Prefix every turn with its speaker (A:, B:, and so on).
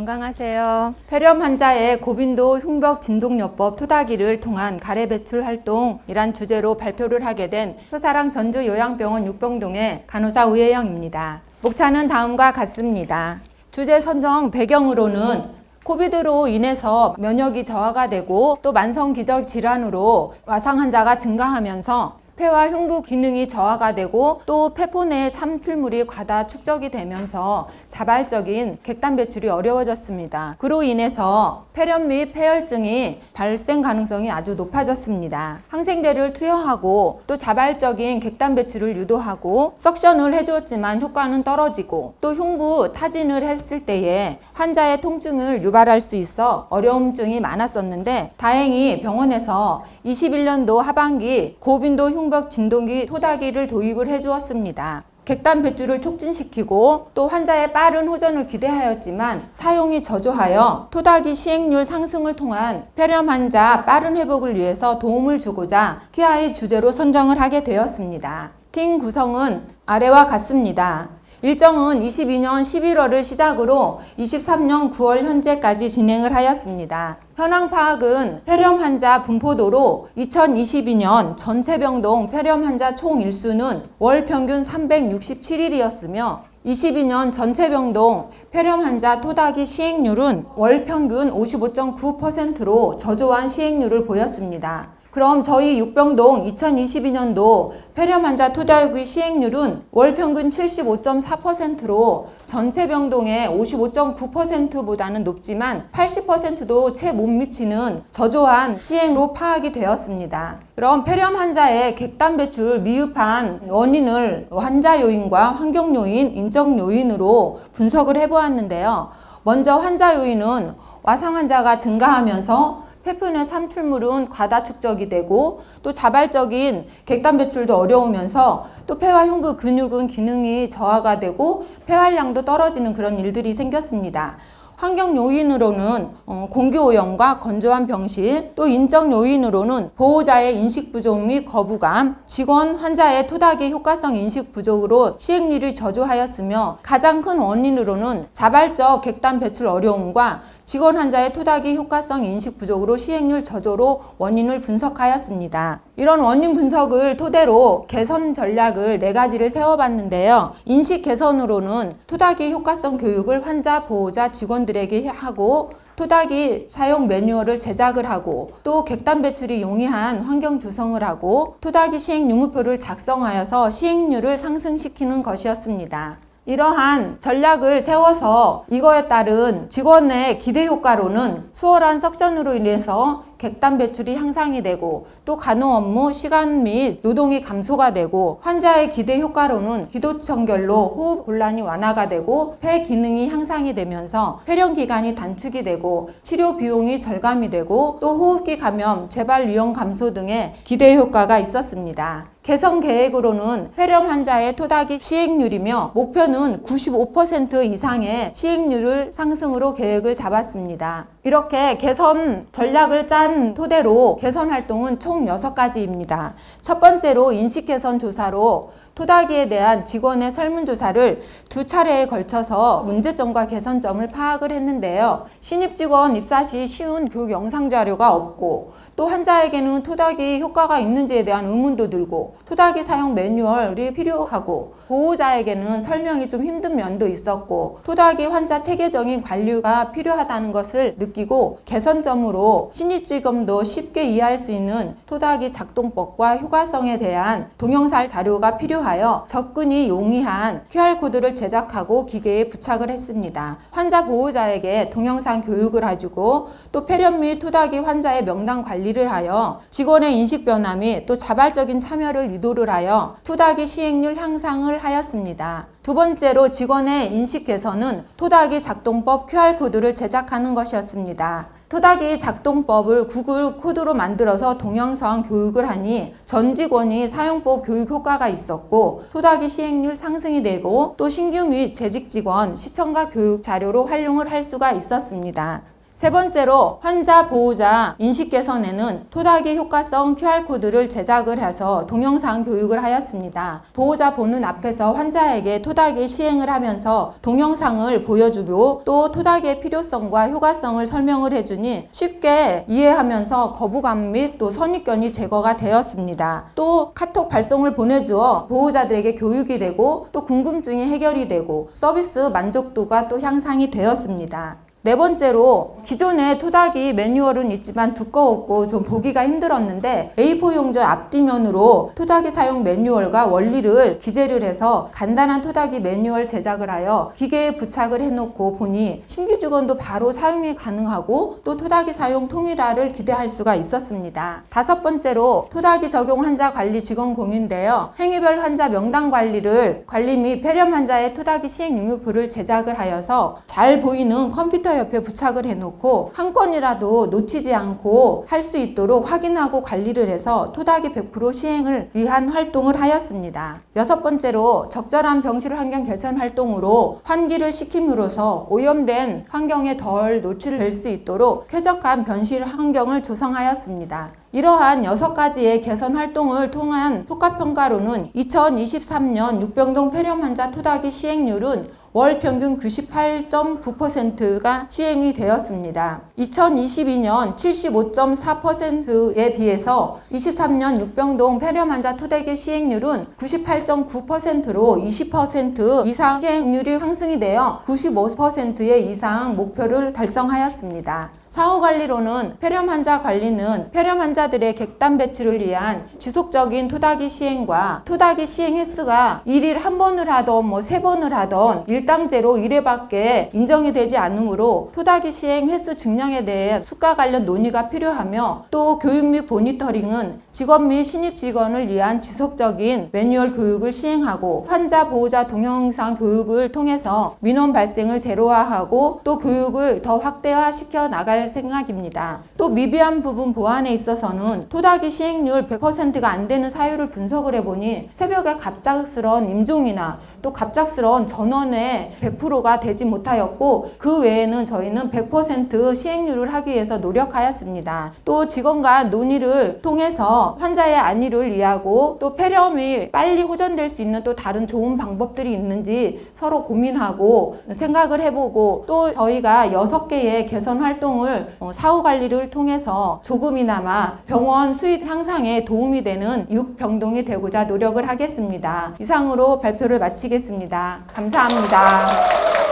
A: 건강하세요. 폐렴 환자의 고빈도 흉벽 진동요법 토닥이를 통한 가래 배출 활동이란 주제로 발표를 하게 된 효사랑 전주 요양병원 육병동의 간호사 우혜영입니다. 목차는 다음과 같습니다. 주제 선정 배경으로는 코비드로 인해서 면역이 저하가 되고 또 만성 기저 질환으로 와상 환자가 증가하면서 폐와 흉부 기능이 저하가 되고 또 폐포 내에 참출물이 과다 축적이 되면서 자발적인 객단 배출이 어려워졌습니다. 그로 인해서 폐렴 및 폐혈증이 발생 가능성이 아주 높아졌습니다. 항생제를 투여하고 또 자발적인 객단 배출을 유도하고 석션을 해주었지만 효과는 떨어지고 또 흉부 타진을 했을 때에 환자의 통증을 유발할 수 있어 어려움증이 많았었는데 다행히 병원에서 21년도 하반기 고빈도 흉벽 진동기 토닥이를 도입을 해주었습니다. 객단 배출을 촉진시키고 또 환자의 빠른 호전을 기대하였지만 사용이 저조하여 토닥이 시행률 상승을 통한 폐렴 환자 빠른 회복을 위해서 도움을 주고자 QI 주제로 선정을 하게 되었습니다. 팀 구성은 아래와 같습니다. 일정은 22년 11월을 시작으로 23년 9월 현재까지 진행을 하였습니다. 현황 파악은 폐렴 환자 분포도로 2022년 전체 병동 폐렴 환자 총 일수는 월 평균 367일이었으며 22년 전체 병동 폐렴 환자 토닥이 시행률은 월 평균 55.9%로 저조한 시행률을 보였습니다. 그럼 저희 육병동 2022년도 폐렴 환자 토닥이 시행률은 월 평균 75.4%로 전체 병동의 55.9%보다는 높지만 80%도 채 못 미치는 저조한 시행으로 파악이 되었습니다. 그럼 폐렴 환자의 객단 배출 미흡한 원인을 환자 요인과 환경 요인, 인적 요인으로 분석을 해보았는데요. 먼저 환자 요인은 와상 환자가 증가하면서 폐포 내 참출물은 과다 축적이 되고 또 자발적인 객단 배출도 어려우면서 또 폐와 흉부 근육은 기능이 저하가 되고 폐활량도 떨어지는 그런 일들이 생겼습니다. 환경 요인으로는 공기 오염과 건조한 병실, 또 인적 요인으로는 보호자의 인식 부족 및 거부감, 직원 환자의 토닥이 효과성 인식 부족으로 시행률이 저조하였으며 가장 큰 원인으로는 자발적 객단 배출 어려움과 직원 환자의 토닥이 효과성 인식 부족으로 시행률 저조로 원인을 분석하였습니다. 이런 원인 분석을 토대로 개선 전략을 4가지를 세워봤는데요. 인식 개선으로는 토닥이 효과성 교육을 환자, 보호자, 직원들에게 하고 토닥이 사용 매뉴얼을 제작을 하고 또 객단 배출이 용이한 환경 조성을 하고 토닥이 시행 유무표를 작성하여서 시행률을 상승시키는 것이었습니다. 이러한 전략을 세워서 이거에 따른 직원의 기대 효과로는 수월한 석션으로 인해서 객단 배출이 향상이 되고 또 간호 업무 시간 및 노동이 감소가 되고 환자의 기대 효과로는 기도청결로 호흡 곤란이 완화가 되고 폐 기능이 향상이 되면서 폐렴 기간이 단축이 되고 치료 비용이 절감이 되고 또 호흡기 감염, 재발 위험 감소 등의 기대 효과가 있었습니다. 개선 계획으로는 폐렴 환자의 토닥이 시행률이며 목표는 95% 이상의 시행률을 상승으로 계획을 잡았습니다. 이렇게 개선 전략을 짠 토대로 개선 활동은 총 6가지입니다. 첫 번째로 인식 개선 조사로 토닥이에 대한 직원의 설문조사를 2차례에 걸쳐서 문제점과 개선점을 파악을 했는데요. 신입 직원 입사 시 쉬운 교육 영상 자료가 없고 또 환자에게는 토닥이 효과가 있는지에 대한 의문도 들고 토닥이 사용 매뉴얼이 필요하고 보호자에게는 설명이 좀 힘든 면도 있었고 토닥이 환자 체계적인 관리가 필요하다는 것을 느끼고 개선점으로 신입 직원도 쉽게 이해할 수 있는 토닥이 작동법과 효과성에 대한 동영상 자료가 필요하여 접근이 용이한 QR코드를 제작하고 기계에 부착을 했습니다. 환자 보호자에게 동영상 교육을 해주고 또 폐렴 및 토닥이 환자의 명단 관리를 하여 직원의 인식 변화 및 또 자발적인 참여를 유도를 하여 토닥이 시행률 향상을 하였습니다. 두 번째로 직원의 인식 개선은 토닥이 작동법 QR코드를 제작하는 것이었습니다. 토닥이 작동법을 구글 코드로 만들어서 동영상 교육을 하니 전 직원이 사용법 교육 효과가 있었고 토닥이 시행률 상승이 되고 또 신규 및 재직 직원 시청과 교육 자료로 활용을 할 수가 있었습니다. 세 번째로 환자 보호자 인식 개선에는 토닥이 효과성 QR코드를 제작을 해서 동영상 교육을 하였습니다. 보호자 보는 앞에서 환자에게 토닥이 시행을 하면서 동영상을 보여주고 또 토닥이의 필요성과 효과성을 설명을 해주니 쉽게 이해하면서 거부감 및 또 선입견이 제거가 되었습니다. 또 카톡 발송을 보내주어 보호자들에게 교육이 되고 또 궁금증이 해결이 되고 서비스 만족도가 또 향상이 되었습니다. 네 번째로 기존의 토닥이 매뉴얼은 있지만 두꺼웠고 좀 보기가 힘들었는데 A4 용지 앞뒤면으로 토닥이 사용 매뉴얼과 원리를 기재를 해서 간단한 토닥이 매뉴얼 제작을 하여 기계에 부착을 해놓고 보니 신규 직원도 바로 사용이 가능하고 또 토닥이 사용 통일화를 기대할 수가 있었습니다. 다섯 번째로 토닥이 적용 환자 관리 직원 공유인데요. 행위별 환자 명단 관리 및 폐렴 환자의 토닥이 시행 의무표를 제작을 하여서 잘 보이는 컴퓨터 옆에 부착을 해놓고 한 건이라도 놓치지 않고 할 수 있도록 확인하고 관리를 해서 토닥이 100% 시행을 위한 활동을 하였습니다. 여섯 번째로 적절한 병실 환경 개선 활동으로 환기를 시킴으로써 오염된 환경에 덜 노출될 수 있도록 쾌적한 병실 환경을 조성하였습니다. 이러한 6가지의 개선 활동을 통한 효과평가로는 2023년 육병동 폐렴 환자 토닥이 시행률은 월 평균 98.9%가 시행이 되었습니다. 2022년 75.4%에 비해서 23년 육병동 폐렴 환자 토닥이 시행률은 98.9%로 20% 이상 시행률이 상승이 되어 95%의 이상 목표를 달성하였습니다. 사후관리로는 폐렴 환자 관리는 폐렴 환자들의 객단 배출을 위한 지속적인 토닥이 시행과 토닥이 시행 횟수가 1일 1번을 하던 3번을 하던 일당제로 1회밖에 인정이 되지 않으므로 토닥이 시행 횟수 증량에 대해 수가 관련 논의가 필요하며 또 교육 및 모니터링은 직원 및 신입 직원을 위한 지속적인 매뉴얼 교육을 시행하고 환자 보호자 동영상 교육을 통해서 민원 발생을 제로화하고 또 교육을 더 확대화시켜 나갈 생각입니다. 또 미비한 부분 보완에 있어서는 토닥이 시행률 100%가 안 되는 사유를 분석을 해보니 새벽에 갑작스러운 임종이나 또 갑작스러운 전원에 100%가 되지 못하였고 그 외에는 저희는 100% 시행률을 하기 위해서 노력하였습니다. 또 직원 간 논의를 통해서 환자의 안위를 위하고 또 폐렴이 빨리 호전될 수 있는 또 다른 좋은 방법들이 있는지 서로 고민하고 생각을 해보고 또 저희가 6개의 개선 활동을 사후 관리를 통해서 조금이나마 병원 수익 향상에 도움이 되는 육병동이 되고자 노력을 하겠습니다. 이상으로 발표를 마치겠습니다. 감사합니다.